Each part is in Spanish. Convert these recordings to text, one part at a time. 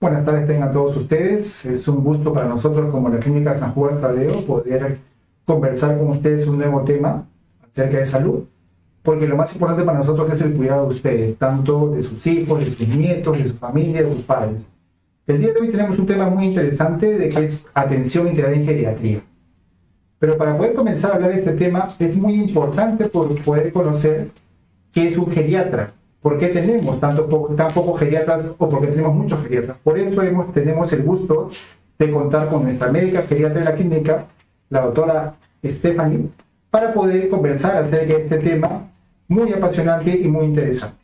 Buenas tardes tengan todos ustedes. Es un gusto para nosotros como la Clínica San Juan Tadeo poder conversar con ustedes un nuevo tema acerca de salud, porque lo más importante para nosotros es el cuidado de ustedes, tanto de sus hijos, de sus nietos, de su familia, de sus padres. El día de hoy tenemos un tema muy interesante de que es atención integral en geriatría. Pero para poder comenzar a hablar de este tema es muy importante poder conocer qué es un geriatra. ¿Por qué tenemos tan pocos geriatras o por qué tenemos muchos geriatras? Por eso tenemos el gusto de contar con nuestra médica geriatra de la clínica, la doctora Stephanie, para poder conversar acerca de este tema muy apasionante y muy interesante.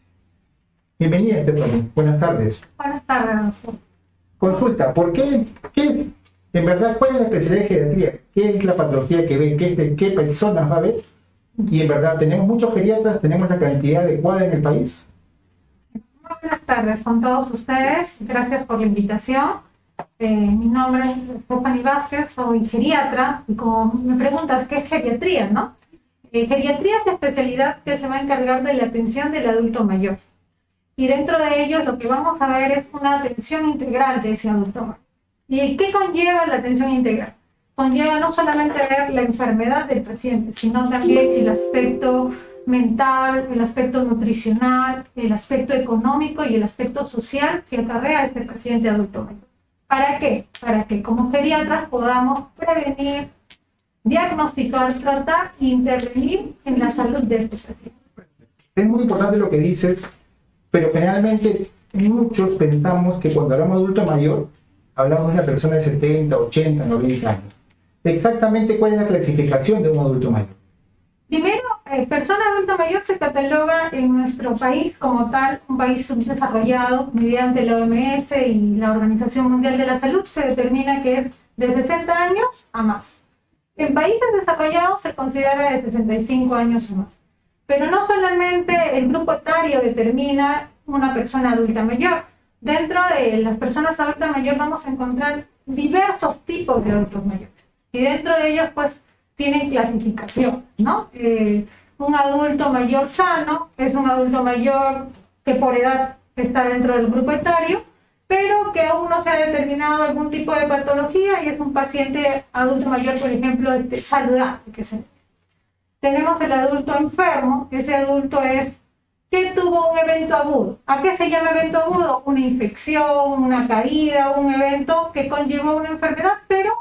Bienvenida, Stephanie. Buenas tardes. Buenas tardes, doctor. Consulta, ¿por qué? ¿Qué es? En verdad, ¿cuál es la especialidad de geriatría? ¿Qué es la patología que ve? ¿Qué personas va a ver? Y en verdad, ¿tenemos muchos geriatras? ¿Tenemos la cantidad adecuada en el país? Buenas tardes con todos ustedes. Gracias por la invitación. Mi nombre es Stephanie Vázquez, soy geriatra. Y como me preguntas, ¿qué es geriatría, no? Geriatría es la especialidad que se va a encargar de la atención del adulto mayor. Y dentro de ello, lo que vamos a ver es una atención integral de ese adulto mayor. ¿Y qué conlleva la atención integral? Conlleva no solamente ver la enfermedad del paciente, sino también el aspecto mental, el aspecto nutricional, el aspecto económico y el aspecto social que acarrea ese paciente adulto mayor. ¿Para qué? Para que como geriatras podamos prevenir, diagnosticar, tratar e intervenir en la salud de este paciente. Es muy importante lo que dices, pero generalmente muchos pensamos que cuando hablamos de adulto mayor, hablamos de una persona de 70, 80, 90 años. Exactamente, ¿cuál es la clasificación de un adulto mayor? Primero, persona adulta mayor se cataloga en nuestro país como tal, un país subdesarrollado, mediante la OMS y la Organización Mundial de la Salud se determina que es de 60 años a más. En países desarrollados se considera de 65 años a más. Pero no solamente el grupo etario determina una persona adulta mayor. Dentro de las personas adultas mayores vamos a encontrar diversos tipos de adultos mayores. Y dentro de ellos, pues, tienen clasificación, ¿no? Un adulto mayor sano es un adulto mayor que por edad está dentro del grupo etario, pero que aún no se ha determinado algún tipo de patología y es un paciente adulto mayor, por ejemplo, saludable. Tenemos el adulto enfermo, ese adulto es que tuvo un evento agudo. ¿A qué se llama evento agudo? Una infección, una caída, un evento que conllevó una enfermedad, pero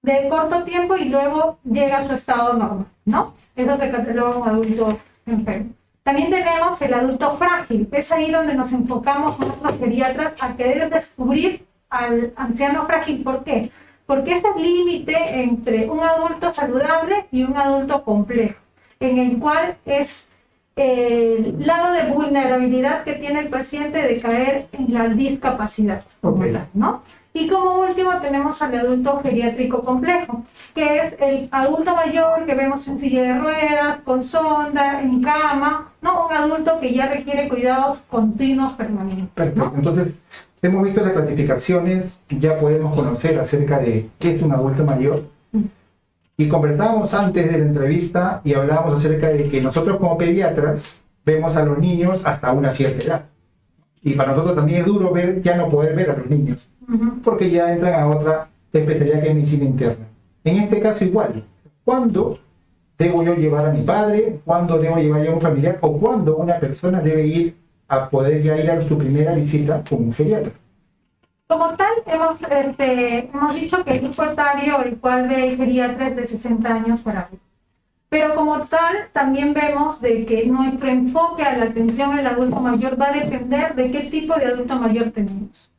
de corto tiempo y luego llega a su estado normal, ¿no? Eso se cataloga un adulto enfermo. También tenemos el adulto frágil. Es ahí donde nos enfocamos los geriatras a querer descubrir al anciano frágil. ¿Por qué? Porque es el límite entre un adulto saludable y un adulto complejo, en el cual es el lado de vulnerabilidad que tiene el paciente de caer en la discapacidad, ¿no? Y como último tenemos al adulto geriátrico complejo, que es el adulto mayor que vemos en silla de ruedas, con sonda, en cama, ¿no? Un adulto que ya requiere cuidados continuos permanentes. Perfecto. ¿No? Entonces, hemos visto las clasificaciones, ya podemos conocer acerca de qué es un adulto mayor. Y conversábamos antes de la entrevista y hablábamos acerca de que nosotros como pediatras vemos a los niños hasta una cierta edad. Y para nosotros también es duro ya no poder ver a los niños, porque ya entran a otra especialidad que es medicina interna. En este caso igual, ¿cuándo debo yo llevar a mi padre? ¿Cuándo debo llevar yo a un familiar? ¿O cuándo una persona debe ir a poder ya ir a su primera visita con un geriatra? Como tal, hemos dicho que el grupo etario el cual ve el geriatra es de 60 años para arriba. Pero como tal, también vemos de que nuestro enfoque a la atención al adulto mayor va a depender de qué tipo de adulto mayor tenemos.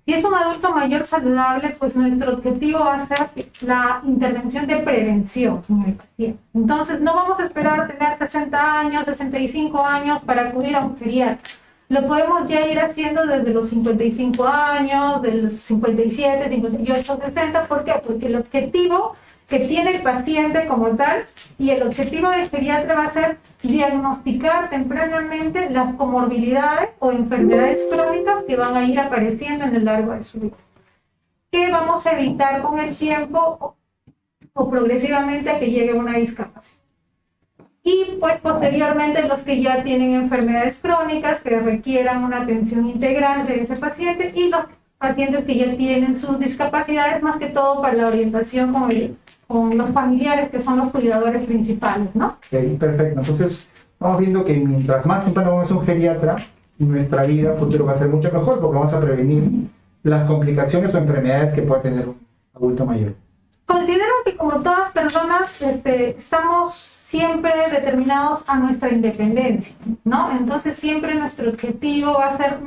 Si es un adulto mayor saludable, pues nuestro objetivo va a ser la intervención de prevención en el paciente. Entonces, no vamos a esperar a tener 60 años, 65 años para acudir a un geriatra. Lo podemos ya ir haciendo desde los 55 años, de los 57, 58, 60. ¿Por qué? Porque el objetivo que tiene el paciente como tal y el objetivo del geriatra va a ser diagnosticar tempranamente las comorbilidades o enfermedades crónicas que van a ir apareciendo en el largo de su vida. ¿Qué vamos a evitar con el tiempo o progresivamente a que llegue una discapacidad? Y pues posteriormente los que ya tienen enfermedades crónicas que requieran una atención integral de ese paciente y los pacientes que ya tienen sus discapacidades, más que todo para la orientación con los familiares, que son los cuidadores principales, ¿no? Ok, perfecto. Entonces, vamos viendo que mientras más temprano vamos a un geriatra, nuestra vida futuro va a ser mucho mejor porque vamos a prevenir las complicaciones o enfermedades que pueda tener un adulto mayor. Considero que como todas personas estamos siempre determinados a nuestra independencia, ¿no? Entonces siempre nuestro objetivo va a ser,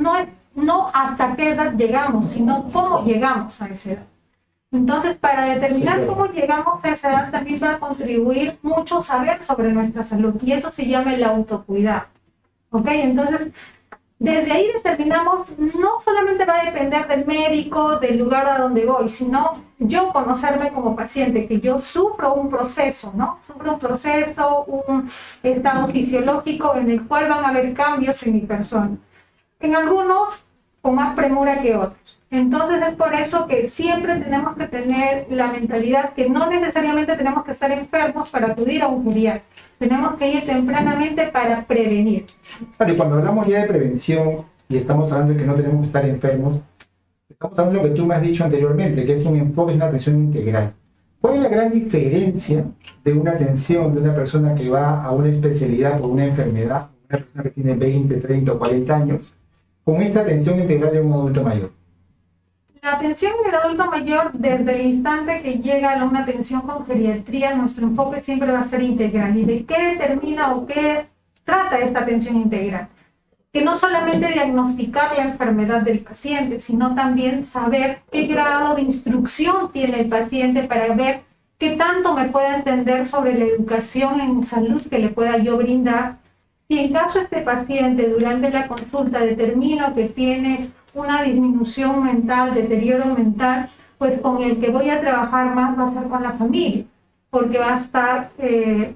no hasta qué edad llegamos, sino cómo llegamos a esa edad. Entonces, para determinar cómo llegamos a esa edad también va a contribuir mucho saber sobre nuestra salud, y eso se llama el autocuidado. ¿Ok? Entonces, desde ahí determinamos, no solamente va a depender del médico, del lugar a donde voy, sino yo conocerme como paciente, que yo sufro un proceso, ¿no? Sufro un proceso, un estado fisiológico en el cual van a haber cambios en mi persona. En algunos con más premura que otros. Entonces es por eso que siempre tenemos que tener la mentalidad que no necesariamente tenemos que estar enfermos para acudir a un geriatra. Tenemos que ir tempranamente para prevenir. Claro, y cuando hablamos ya de prevención y estamos hablando de que no tenemos que estar enfermos, estamos hablando de lo que tú me has dicho anteriormente, que es un enfoque, es una atención integral. ¿Cuál es la gran diferencia de una atención de una persona que va a una especialidad por una enfermedad, una persona que tiene 20, 30 o 40 años, con esta atención integral de un adulto mayor? La atención del adulto mayor, desde el instante que llega a una atención con geriatría, nuestro enfoque siempre va a ser integral. ¿Y de qué determina o qué trata esta atención integral? Que no solamente diagnosticar la enfermedad del paciente, sino también saber qué grado de instrucción tiene el paciente para ver qué tanto me puede entender sobre la educación en salud que le pueda yo brindar. Si en caso este paciente durante la consulta determino que tiene una disminución mental, deterioro mental, pues con el que voy a trabajar más va a ser con la familia, porque va a estar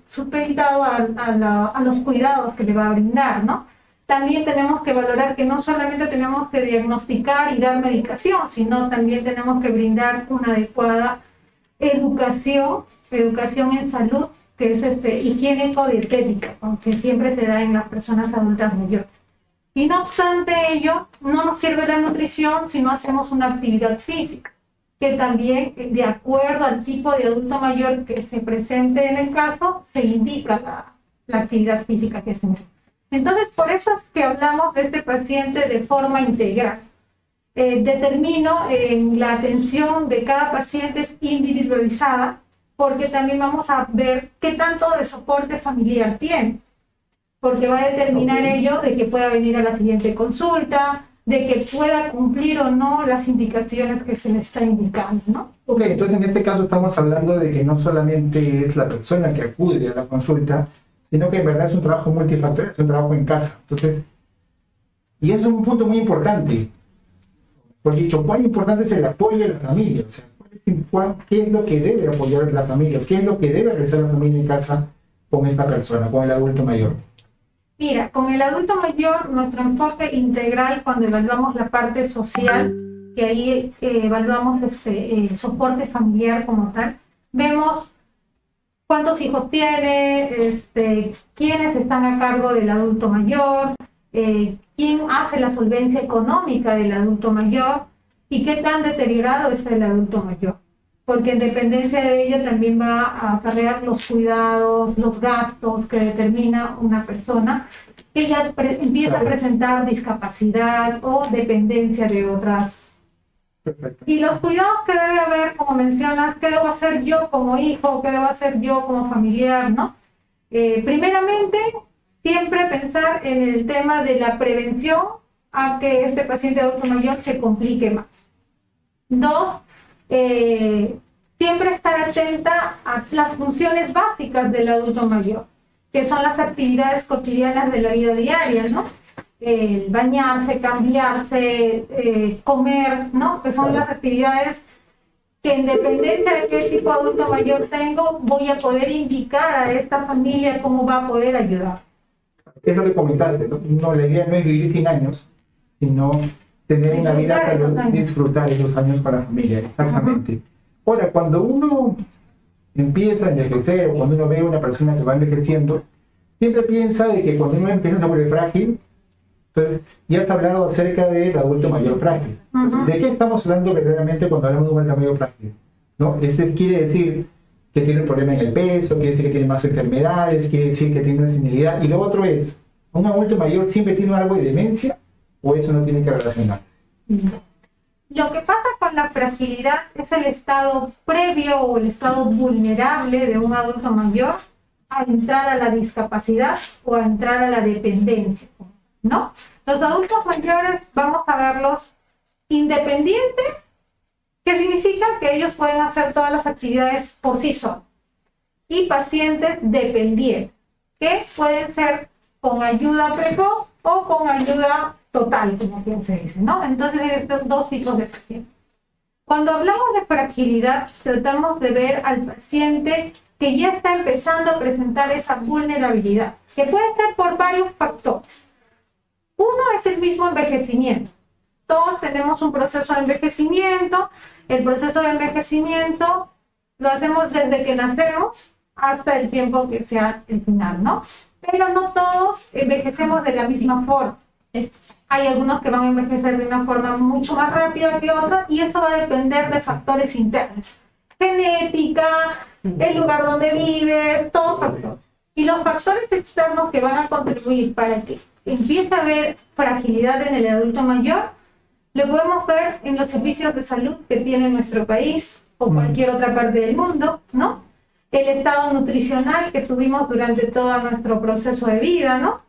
supeditado a los cuidados que le va a brindar, ¿no? También tenemos que valorar que no solamente tenemos que diagnosticar y dar medicación, sino también tenemos que brindar una adecuada educación en salud, que es higiénico-dietética, que siempre se da en las personas adultas mayores. Y no obstante ello, no nos sirve la nutrición si no hacemos una actividad física, que también, de acuerdo al tipo de adulto mayor que se presente en el caso, se indica la actividad física que se necesita. Entonces, por eso es que hablamos de este paciente de forma integral. Determino en la atención de cada paciente es individualizada, porque también vamos a ver qué tanto de soporte familiar tiene, porque va a determinar ello de que pueda venir a la siguiente consulta, de que pueda cumplir o no las indicaciones que se le está indicando, ¿no? Ok, entonces en este caso estamos hablando de que no solamente es la persona que acude a la consulta, sino que en verdad es un trabajo multifactorial, es un trabajo en casa. Entonces, y eso es un punto muy importante. Por dicho, ¿cuán importante es el apoyo de la familia? O sea, ¿qué es lo que debe apoyar la familia? ¿Qué es lo que debe realizar la familia en casa con esta persona, con el adulto mayor? Mira, con el adulto mayor, nuestro enfoque integral, cuando evaluamos la parte social, que ahí evaluamos el soporte familiar como tal, vemos cuántos hijos tiene, quiénes están a cargo del adulto mayor, quién hace la solvencia económica del adulto mayor y qué tan deteriorado está el adulto mayor. Porque en dependencia de ello también va a acarrear los cuidados, los gastos que determina una persona que ya empieza a presentar discapacidad o dependencia de otras. Perfecto. Y los cuidados que debe haber, como mencionas, ¿qué debo hacer yo como hijo? ¿Qué debo hacer yo como familiar? ¿No? Primeramente, siempre pensar en el tema de la prevención a que este paciente adulto mayor se complique más. 2, siempre estar atenta a las funciones básicas del adulto mayor, que son las actividades cotidianas de la vida diaria, ¿no? Bañarse, cambiarse, comer, ¿no? Que son las actividades que en dependencia de qué tipo de adulto mayor tengo, voy a poder indicar a esta familia cómo va a poder ayudar. Es lo que comentaste, ¿no? No, la idea no es vivir 100 años, sino tener una vida para disfrutar esos años para la familia, exactamente. Ahora, cuando uno empieza a envejecer o cuando uno ve a una persona que va envejeciendo, siempre piensa de que cuando uno empieza a ser frágil, Entonces, ya está hablado acerca del adulto mayor frágil. Entonces, ¿de qué estamos hablando verdaderamente cuando hablamos de un adulto mayor frágil? ¿No? Ese quiere decir que tiene un problema en el peso, quiere decir que tiene más enfermedades, quiere decir que tiene una senilidad. Y lo otro es, ¿un adulto mayor siempre tiene algo de demencia o eso no tiene que relacionar? Lo que pasa con la fragilidad es el estado previo o el estado vulnerable de un adulto mayor a entrar a la discapacidad o a entrar a la dependencia, ¿no? Los adultos mayores vamos a verlos independientes, que significa que ellos pueden hacer todas las actividades por sí solos, y pacientes dependientes, que pueden ser con ayuda precoz o con ayuda total, como bien se dice, ¿no? Entonces hay estos dos tipos de pacientes. Cuando hablamos de fragilidad, tratamos de ver al paciente que ya está empezando a presentar esa vulnerabilidad, que puede ser por varios factores. Uno es el mismo envejecimiento. Todos tenemos un proceso de envejecimiento. El proceso de envejecimiento lo hacemos desde que nacemos hasta el tiempo que sea el final, ¿no? Pero no todos envejecemos de la misma forma. Hay algunos que van a envejecer de una forma mucho más rápida que otros y eso va a depender de factores internos. Genética, el lugar donde vives, todos factores. Y los factores externos que van a contribuir para que empiece a haber fragilidad en el adulto mayor, lo podemos ver en los servicios de salud que tiene nuestro país o cualquier otra parte del mundo, ¿no? El estado nutricional que tuvimos durante todo nuestro proceso de vida, ¿no?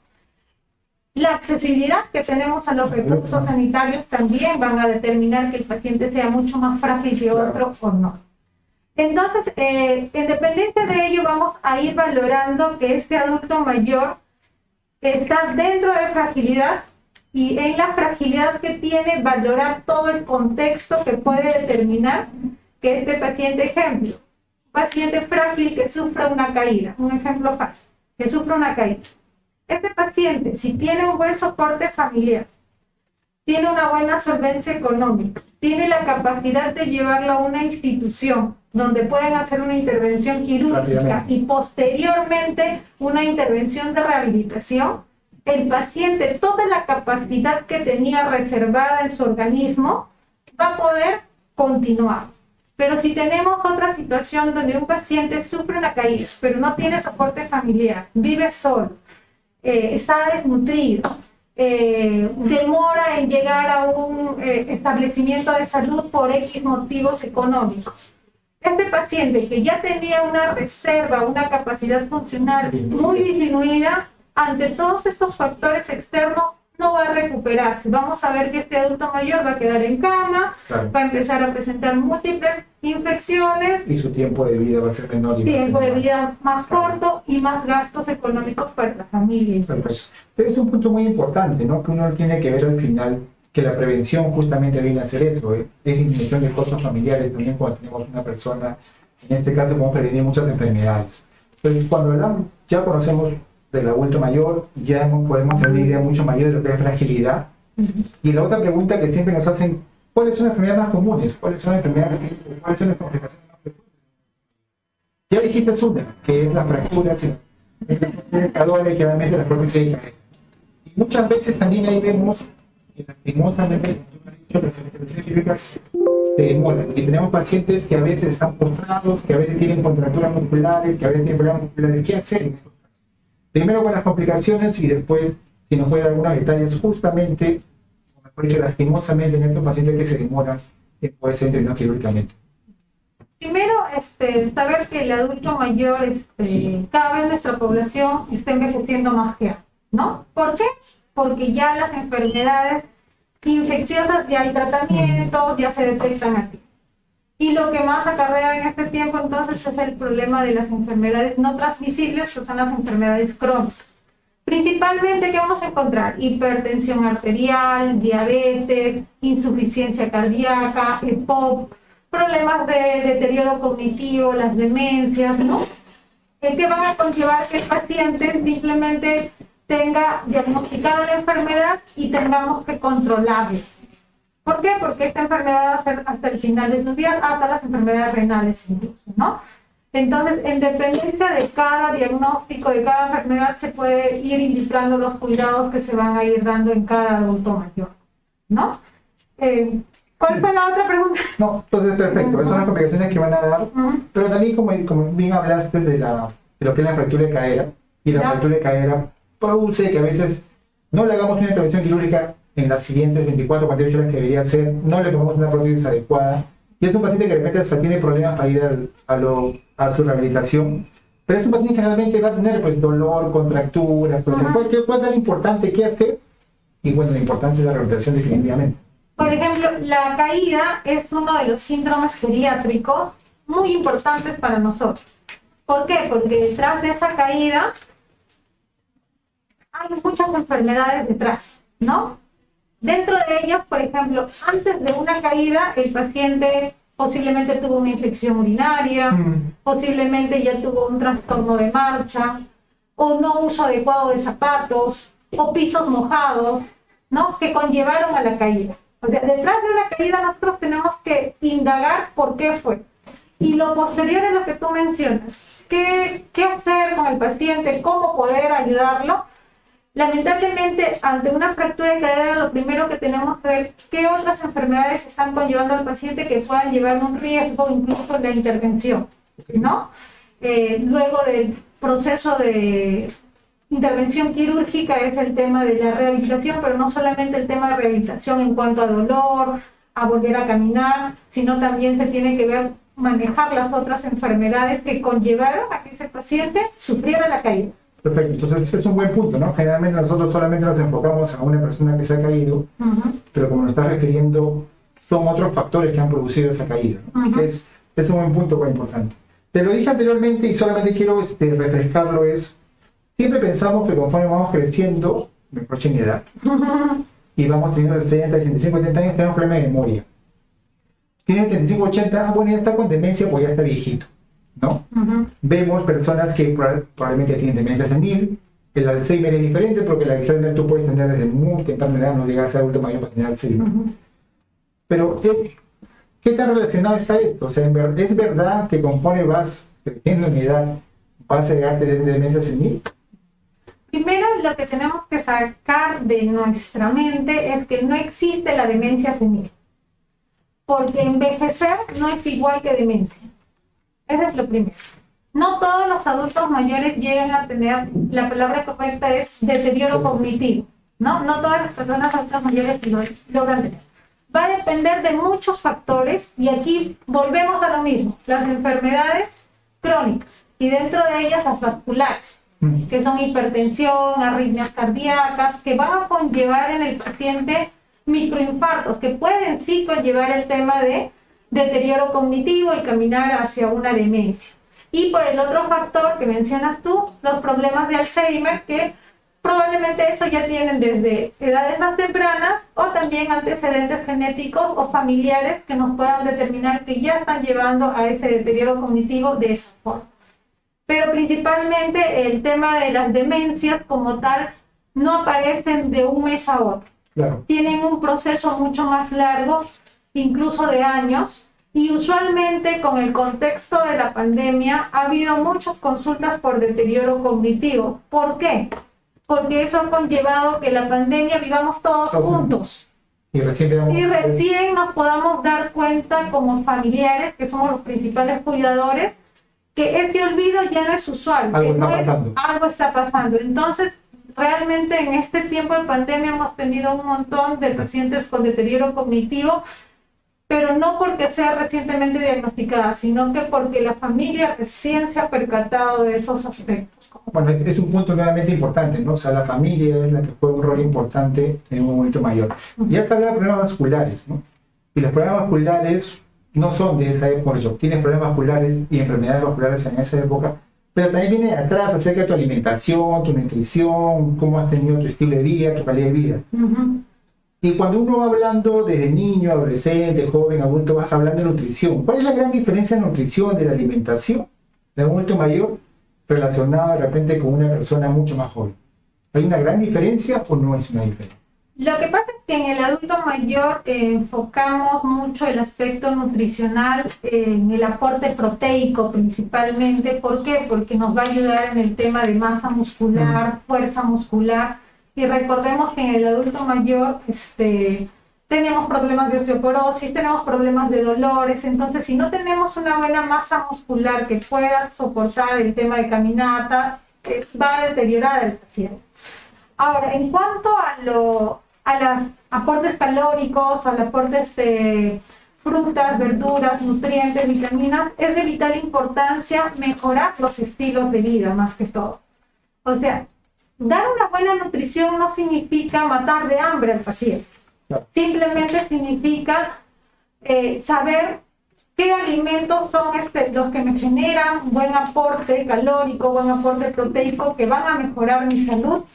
La accesibilidad que tenemos a los recursos sanitarios también van a determinar que el paciente sea mucho más frágil que otro o no. Entonces, en dependencia de ello, vamos a ir valorando que este adulto mayor está dentro de fragilidad y en la fragilidad que tiene, valorar todo el contexto que puede determinar que este paciente, ejemplo, paciente frágil que sufra una caída, un ejemplo fácil, que sufra una caída. Este paciente, si tiene un buen soporte familiar, tiene una buena solvencia económica, tiene la capacidad de llevarlo a una institución donde pueden hacer una intervención quirúrgica y posteriormente una intervención de rehabilitación, el paciente, toda la capacidad que tenía reservada en su organismo, va a poder continuar. Pero si tenemos otra situación donde un paciente sufre una caída, pero no tiene soporte familiar, vive solo, está desnutrido, demora en llegar a un establecimiento de salud por X motivos económicos. Este paciente que ya tenía una reserva, una capacidad funcional muy disminuida, ante todos estos factores externos no va a recuperarse. Vamos a ver que este adulto mayor va a quedar en cama, va a empezar a presentar múltiples infecciones. Y su tiempo de vida va a ser menor. Tiempo de vida más corto y más gastos económicos para la familia. Perfecto. Es un punto muy importante, ¿no? Que uno tiene que ver al final que la prevención justamente viene a hacer eso, es disminución de costos familiares también cuando tenemos una persona, en este caso podemos prevenir muchas enfermedades. Entonces, cuando hablamos, ya conocemos del adulto mayor, ya podemos tener una idea mucho mayor de lo que es fragilidad. Y la otra pregunta que siempre nos hacen, ¿cuáles son las enfermedades más comunes? ¿Cuáles son las complicaciones más frecuentes? Ya dijiste una, que es la fractura, generalmente las prótesis de cadera. Y muchas veces también ahí vemos que lastimosamente, las intervenciones quirúrgicas se demoran. Y tenemos pacientes que a veces están postrados, que a veces tienen contracturas musculares, que a veces tienen problemas musculares. ¿Qué hacer en estos casos? Primero con las complicaciones y después, si nos puede dar algunos detalles, justamente, como mejor dicho, lastimosamente en estos pacientes que se demoran en poder ser entrenados quirúrgicamente. Primero, saber que el adulto mayor, cada vez nuestra población está envejeciendo más que antes, ¿no? ¿Por qué? Porque ya las enfermedades infecciosas ya hay tratamientos, ya se detectan aquí. Y lo que más acarrea en este tiempo entonces es el problema de las enfermedades no transmisibles, que son las enfermedades crónicas. Principalmente, ¿qué vamos a encontrar? Hipertensión arterial, diabetes, insuficiencia cardíaca, EPOC, problemas de deterioro cognitivo, las demencias, ¿no? Que van a conllevar que el paciente simplemente tenga diagnosticada la enfermedad y tengamos que controlarla. ¿Por qué? Porque esta enfermedad va a ser hasta el final de sus días, hasta las enfermedades renales incluso, ¿no? Entonces, en dependencia de cada diagnóstico, de cada enfermedad, se puede ir indicando los cuidados que se van a ir dando en cada adulto mayor, ¿no? ¿Cuál fue la otra pregunta? No, entonces perfecto, esas son las complicaciones que van a dar, pero también como bien hablaste de lo que es la fractura de cadera, y la fractura de cadera produce que a veces no le hagamos una intervención quirúrgica en las siguientes 24 o 48 horas que debería ser, no le pongamos una prótesis adecuada, y es un paciente que de repente hasta tiene problemas para ir a su rehabilitación, pero es un paciente que generalmente va a tener pues dolor, contracturas, pues, ¿cuál es tan importante qué hacer? Y bueno, la importancia de la rehabilitación definitivamente. Por ejemplo, la caída es uno de los síndromes geriátricos muy importantes para nosotros. ¿Por qué? Porque detrás de esa caída hay muchas enfermedades detrás, ¿no? Dentro de ellas, por ejemplo, antes de una caída, el paciente posiblemente tuvo una infección urinaria, posiblemente ya tuvo un trastorno de marcha, o no uso adecuado de zapatos, o pisos mojados, ¿no? Que conllevaron a la caída. O sea, detrás de una caída nosotros tenemos que indagar por qué fue. Y lo posterior es lo que tú mencionas. ¿Qué hacer con el paciente? ¿Cómo poder ayudarlo? Lamentablemente, ante una fractura de cadera, lo primero que tenemos que ver qué otras enfermedades están conllevando al paciente que puedan llevar un riesgo incluso en la intervención, ¿no? Luego del proceso de intervención quirúrgica es el tema de la rehabilitación, pero no solamente el tema de rehabilitación en cuanto a dolor, a volver a caminar, sino también se tiene que ver manejar las otras enfermedades que conllevaron a que ese paciente sufriera la caída. Perfecto, entonces ese es un buen punto, ¿no? Generalmente nosotros solamente nos enfocamos a una persona que se ha caído, pero como nos estás refiriendo, son otros factores que han producido esa caída, ¿no? Que es un buen punto muy importante. Te lo dije anteriormente y solamente quiero refrescarlo, siempre pensamos que conforme vamos creciendo, me aprovecho en edad, y vamos teniendo 60, 65, 70 años, tenemos problemas de memoria. Tienes 75, 80, bueno, ya está con demencia, pues ya está viejito, ¿no? Vemos personas que probablemente tienen demencia senil, el Alzheimer es diferente porque el Alzheimer tú puedes tener desde muy temprana edad, no llegar a ser adulto mayor para tener Alzheimer. Pero, ¿qué tan relacionado está esto? O sea, ¿es verdad que conforme vas creciendo en edad, vas a llegar a tener demencia senil? Primero, lo que tenemos que sacar de nuestra mente es que no existe la demencia senil. Porque envejecer no es igual que demencia. Eso es lo primero. No todos los adultos mayores llegan a tener, la palabra correcta es deterioro cognitivo, ¿no? No todas las personas adultas mayores lo logran tener. Va a depender de muchos factores y aquí volvemos a lo mismo. Las enfermedades crónicas y dentro de ellas las vasculares, que son hipertensión, arritmias cardíacas, que van a conllevar en el paciente microinfartos, que pueden sí conllevar el tema de deterioro cognitivo y caminar hacia una demencia. Y por el otro factor que mencionas tú, los problemas de Alzheimer, que probablemente eso ya tienen desde edades más tempranas o también antecedentes genéticos o familiares que nos puedan determinar que ya están llevando a ese deterioro cognitivo de esa forma. Pero principalmente el tema de las demencias como tal no aparecen de un mes a otro. Claro. Tienen un proceso mucho más largo, incluso de años, y usualmente con el contexto de la pandemia ha habido muchas consultas por deterioro cognitivo. ¿Por qué? Porque eso ha conllevado que la pandemia vivamos todos juntos. Y recién nos podamos dar cuenta como familiares, que somos los principales cuidadores, que ese olvido ya no es usual. Algo está pasando. Entonces, realmente en este tiempo de pandemia hemos tenido un montón de pacientes con deterioro cognitivo, pero no porque sea recientemente diagnosticada, sino que porque la familia recién se ha percatado de esos aspectos. Bueno, es un punto nuevamente importante, ¿no? O sea, la familia es la que juega un rol importante en un momento mayor. Ya se habla de problemas vasculares, ¿no? Y los problemas vasculares no son de esa época, tienes problemas vasculares y enfermedades vasculares en esa época, pero también viene de atrás acerca de tu alimentación, tu nutrición, cómo has tenido tu estilo de vida, tu calidad de vida. Y cuando uno va hablando desde niño, adolescente, joven, adulto, vas hablando de nutrición. ¿Cuál es la gran diferencia de nutrición, de la alimentación de un adulto mayor relacionado de repente con una persona mucho más joven? ¿Hay una gran diferencia o no es una diferencia? Lo que pasa es que en el adulto mayor enfocamos mucho el aspecto nutricional en el aporte proteico principalmente. ¿Por qué? Porque nos va a ayudar en el tema de masa muscular, fuerza muscular. Y recordemos que en el adulto mayor tenemos problemas de osteoporosis, tenemos problemas de dolores. Entonces, si no tenemos una buena masa muscular que pueda soportar el tema de caminata, va a deteriorar al paciente. Ahora, en cuanto a los aportes calóricos, a los aportes de frutas, verduras, nutrientes, vitaminas, es de vital importancia mejorar los estilos de vida más que todo. O sea, dar una buena nutrición no significa matar de hambre al paciente. Simplemente significa saber qué alimentos son los que me generan buen aporte calórico, buen aporte proteico, que van a mejorar mi salud,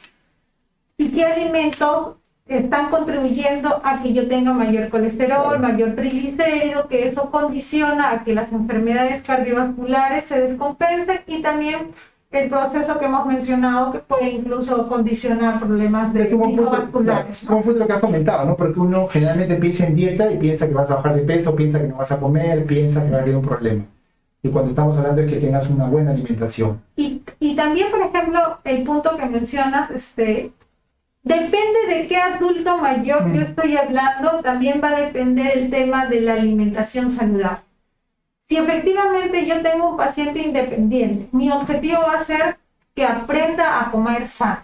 y qué alimentos están contribuyendo a que yo tenga mayor colesterol, mayor triglicérido, que eso condiciona a que las enfermedades cardiovasculares se descompensen, y también el proceso que hemos mencionado, que puede incluso condicionar problemas de cardiovasculares. Como fue lo que has comentado, ¿no? Porque uno generalmente piensa en dieta y piensa que vas a bajar de peso, piensa que no vas a comer, piensa que va a haber un problema. Y cuando estamos hablando es que tengas una buena alimentación. Y también, por ejemplo, el punto que mencionas, depende de qué adulto mayor yo estoy hablando, también va a depender el tema de la alimentación saludable. Si efectivamente yo tengo un paciente independiente, mi objetivo va a ser que aprenda a comer sano.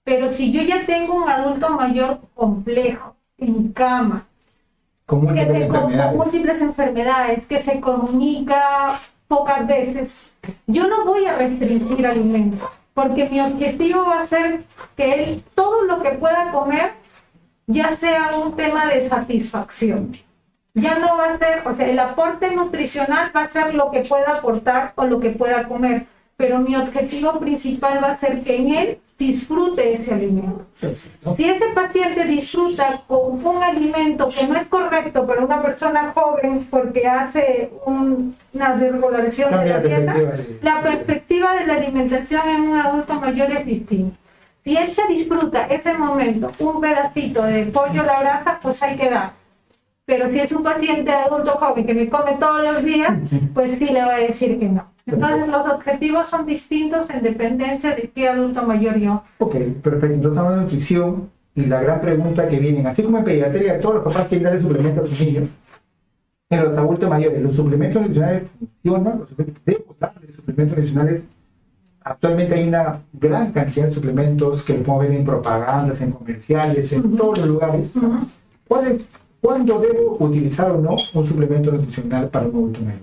Pero si yo ya tengo un adulto mayor complejo, en cama, con múltiples enfermedades, que se comunica pocas veces, yo no voy a restringir alimentos, porque mi objetivo va a ser que él, todo lo que pueda comer, ya sea un tema de satisfacción. Ya no va a ser, o sea, el aporte nutricional va a ser lo que pueda aportar o lo que pueda comer, pero mi objetivo principal va a ser que en él disfrute ese alimento. Si ese paciente disfruta con un alimento que no es correcto para una persona joven porque hace una desregulación de la dieta, la perspectiva de la alimentación en un adulto mayor es distinta. Si él se disfruta ese momento, un pedacito de pollo a la brasa, pues hay que dar. Pero si es un paciente adulto joven que me come todos los días, pues sí le voy a decir que no. Entonces los objetivos son distintos en dependencia de qué adulto mayor yo. Ok, perfecto. Entonces hablando de nutrición, y la gran pregunta que viene, así como en pediatría, todos los papás quieren darle suplementos a sus niños, en los adultos mayores, los suplementos nutricionales funcionan, debemos darle suplementos nutricionales. Actualmente hay una gran cantidad de suplementos que podemos ver en propagandas, en comerciales, en todos los lugares. ¿Cuándo debo utilizar o no un suplemento nutricional para un adulto mayor?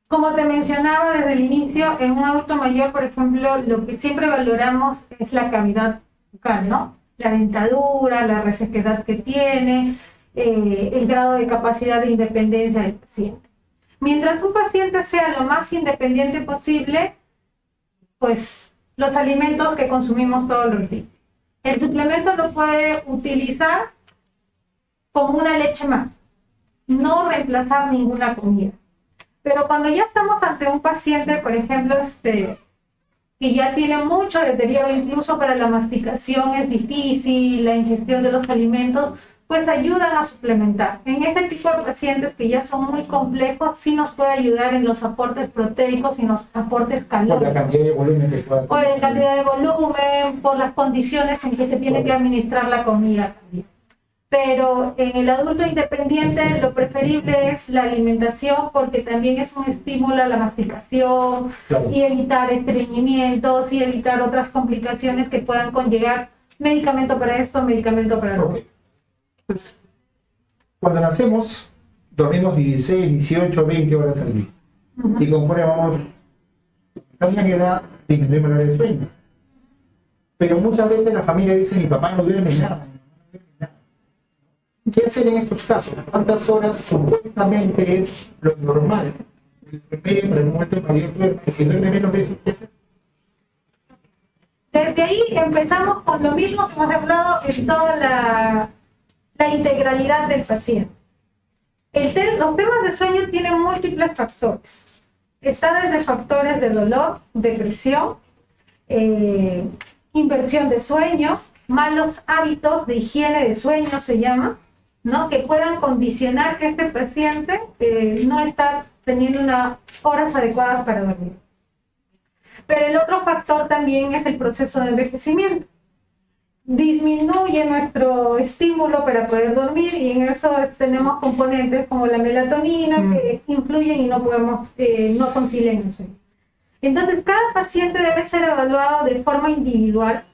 Como te mencionaba desde el inicio, en un adulto mayor, por ejemplo, lo que siempre valoramos es la cavidad bucal, ¿no? La dentadura, la resequedad que tiene, el grado de capacidad de independencia del paciente. Mientras un paciente sea lo más independiente posible, pues los alimentos que consumimos todos los días. El suplemento lo puede utilizar como una leche más, no reemplazar ninguna comida. Pero cuando ya estamos ante un paciente, por ejemplo, que ya tiene mucho deterioro, incluso para la masticación es difícil, la ingestión de los alimentos, pues ayudan a suplementar. En este tipo de pacientes que ya son muy complejos, sí nos puede ayudar en los aportes proteicos y en los aportes calóricos. Por la cantidad de volumen que pueda tener. Por la cantidad de volumen, por las condiciones en que se tiene que administrar la comida también. Pero en el adulto independiente lo preferible es la alimentación, porque también es un estímulo a la masticación, claro, y evitar estreñimientos y evitar otras complicaciones que puedan conllevar medicamento para esto, medicamento para lo otro. Pues, cuando nacemos, dormimos 16, 18, 20 horas al día. Y conforme vamos a una edad, disminuimos la hora de sueño. Pero muchas veces la familia dice: mi papá no duerme nada. ¿Qué hacer en estos casos? ¿Cuántas horas supuestamente es lo normal? El momento mayor duerme, si duerme menos de eso, ¿qué hacer? Desde ahí empezamos con lo mismo que hemos hablado en toda la integralidad del paciente. Los temas de sueño tienen múltiples factores. Está desde factores de dolor, depresión, inversión de sueño, malos hábitos de higiene de sueño se llama, ¿no? Que puedan condicionar que este paciente no está teniendo unas horas adecuadas para dormir. Pero el otro factor también es el proceso de envejecimiento. Disminuye nuestro estímulo para poder dormir y en eso tenemos componentes como la melatonina que influyen y no concilian el sueño. Entonces, cada paciente debe ser evaluado de forma individual.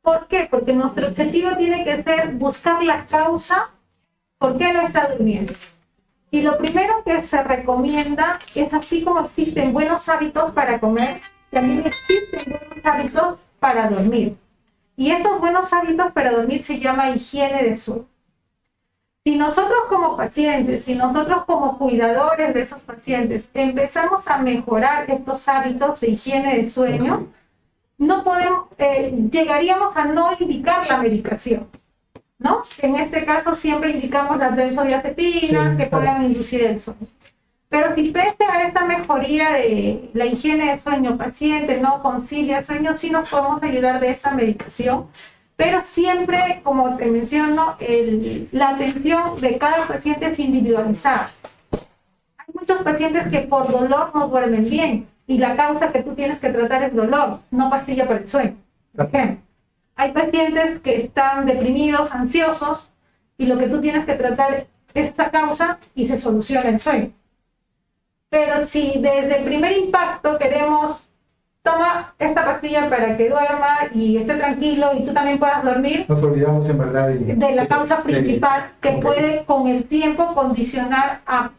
¿Por qué? Porque nuestro objetivo tiene que ser buscar la causa por qué no está durmiendo. Y lo primero que se recomienda es, así como existen buenos hábitos para comer, también existen buenos hábitos para dormir. Y estos buenos hábitos para dormir se llama higiene de sueño. Si nosotros como pacientes, si nosotros como cuidadores de esos pacientes empezamos a mejorar estos hábitos de higiene de sueño, no podemos, llegaríamos a no indicar la medicación, ¿no? En este caso siempre indicamos las benzodiazepinas que puedan inducir el sueño. Pero si pese a esta mejoría de la higiene de sueño, paciente no concilia sueño, sí nos podemos ayudar de esta medicación. Pero siempre, como te menciono, la atención de cada paciente es individualizada. Hay muchos pacientes que por dolor no duermen bien y la causa que tú tienes que tratar es dolor, no pastilla para el sueño. Por ejemplo, hay pacientes que están deprimidos, ansiosos y lo que tú tienes que tratar es esta causa y se soluciona el sueño. Pero si desde el primer impacto queremos, toma esta pastilla para que duerma y esté tranquilo y tú también puedas dormir, nos olvidamos en verdad de la causa principal que puede con el tiempo condicionar a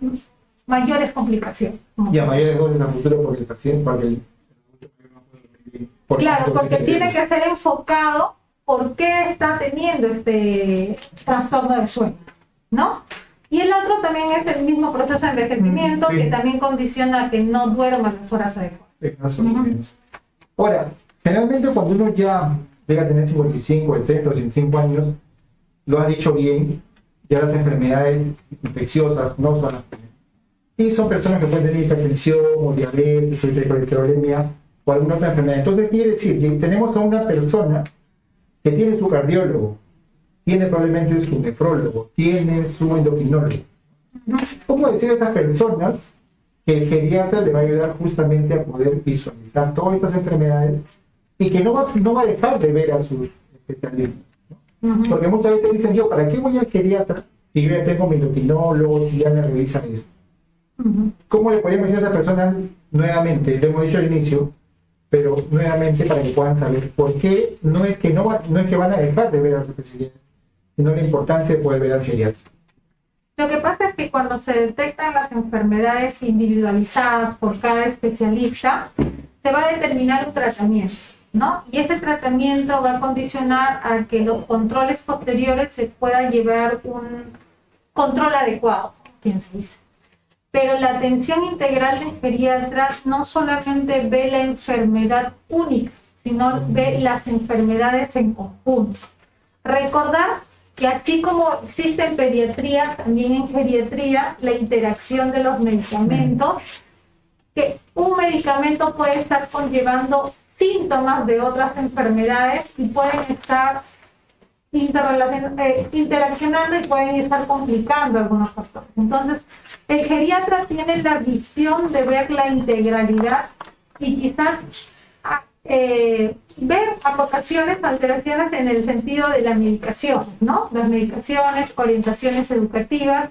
mayores complicaciones. Y a mayores dosis a futuro porque el paciente, claro, porque tiene que ser enfocado por qué está teniendo este trastorno de sueño, ¿no? Y el otro también es el mismo proceso de envejecimiento que también condiciona que no duerma las horas adecuadas. Ahora, generalmente cuando uno ya llega a tener 55, 60 o 65 años, lo has dicho bien, ya las enfermedades infecciosas no son las primeras. Y son personas que pueden tener hipertensión o diabetes o hipercolesterolemia o alguna otra enfermedad. Entonces quiere decir que tenemos a una persona que tiene su cardiólogo, tiene probablemente su nefrólogo, tiene su endocrinólogo. ¿Cómo decir a estas personas que el geriatra le va a ayudar justamente a poder visualizar todas estas enfermedades y que no va a dejar de ver a sus especialistas? ¿No? Porque muchas veces dicen, yo, ¿para qué voy al geriatra si yo ya tengo mi endocrinólogo, si ya me revisan esto? ¿Cómo le podríamos decir a esa persona nuevamente? Le hemos dicho al inicio, pero nuevamente para que puedan saber por qué no es que van a dejar de ver a los especialistas, sino la importancia de poder ver al geriatra. Lo que pasa es que cuando se detectan las enfermedades individualizadas por cada especialista, se va a determinar un tratamiento, ¿no? Y ese tratamiento va a condicionar a que los controles posteriores se pueda llevar un control adecuado, quien se dice. Pero la atención integral del geriatra no solamente ve la enfermedad única, sino ve las enfermedades en conjunto. Recordar que así como existe en pediatría, también en geriatría, la interacción de los medicamentos, que un medicamento puede estar conllevando síntomas de otras enfermedades y pueden estar interaccionando y pueden estar complicando algunos factores. Entonces, el geriatra tiene la visión de ver la integralidad y quizás ver acotaciones, alteraciones en el sentido de la medicación, ¿no? Las medicaciones, orientaciones educativas.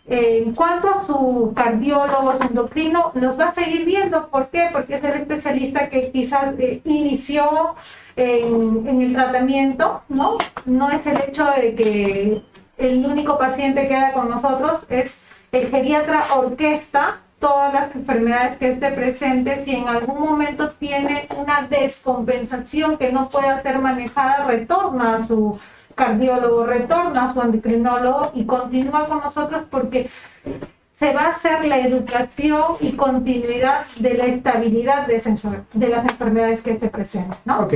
En cuanto a su cardiólogo, su endocrino, los va a seguir viendo. ¿Por qué? Porque es el especialista que quizás inició en el tratamiento, ¿no? No es el hecho de que el único paciente que queda con nosotros, es el geriatra orquesta todas las enfermedades que esté presente. Si en algún momento tiene una descompensación que no pueda ser manejada, retorna a su cardiólogo, retorna a su endocrinólogo y continúa con nosotros, porque se va a hacer la educación y continuidad de la estabilidad de las enfermedades que esté presente, ¿no? Ok,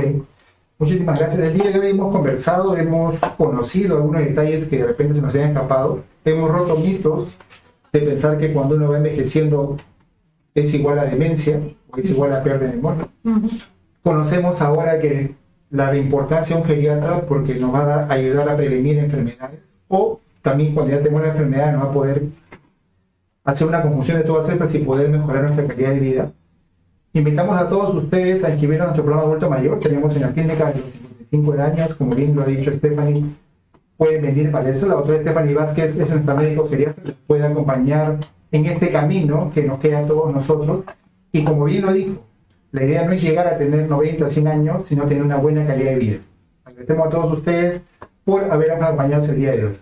muchísimas gracias. El día de hoy hemos conversado, hemos conocido algunos detalles que de repente se nos habían escapado, hemos roto mitos de pensar que cuando uno va envejeciendo es igual a demencia o es igual a pérdida de memoria. Conocemos ahora que la importancia de un geriatra porque nos va a ayudar a prevenir enfermedades, o también cuando ya tenemos la enfermedad nos va a poder hacer una conjunción de todas estas y poder mejorar nuestra calidad de vida. Invitamos a todos ustedes a inscribirnos a nuestro programa adulto mayor. Tenemos en la clínica de los 55 años, como bien lo ha dicho Stephanie, pueden venir para eso. La doctora Stephanie Vázquez es nuestra médico geriatra, nos puede acompañar en este camino que nos queda a todos nosotros. Y como bien lo dijo, la idea no es llegar a tener 90 o 100 años, sino tener una buena calidad de vida. Agradecemos a todos ustedes por habernos acompañado el día de hoy.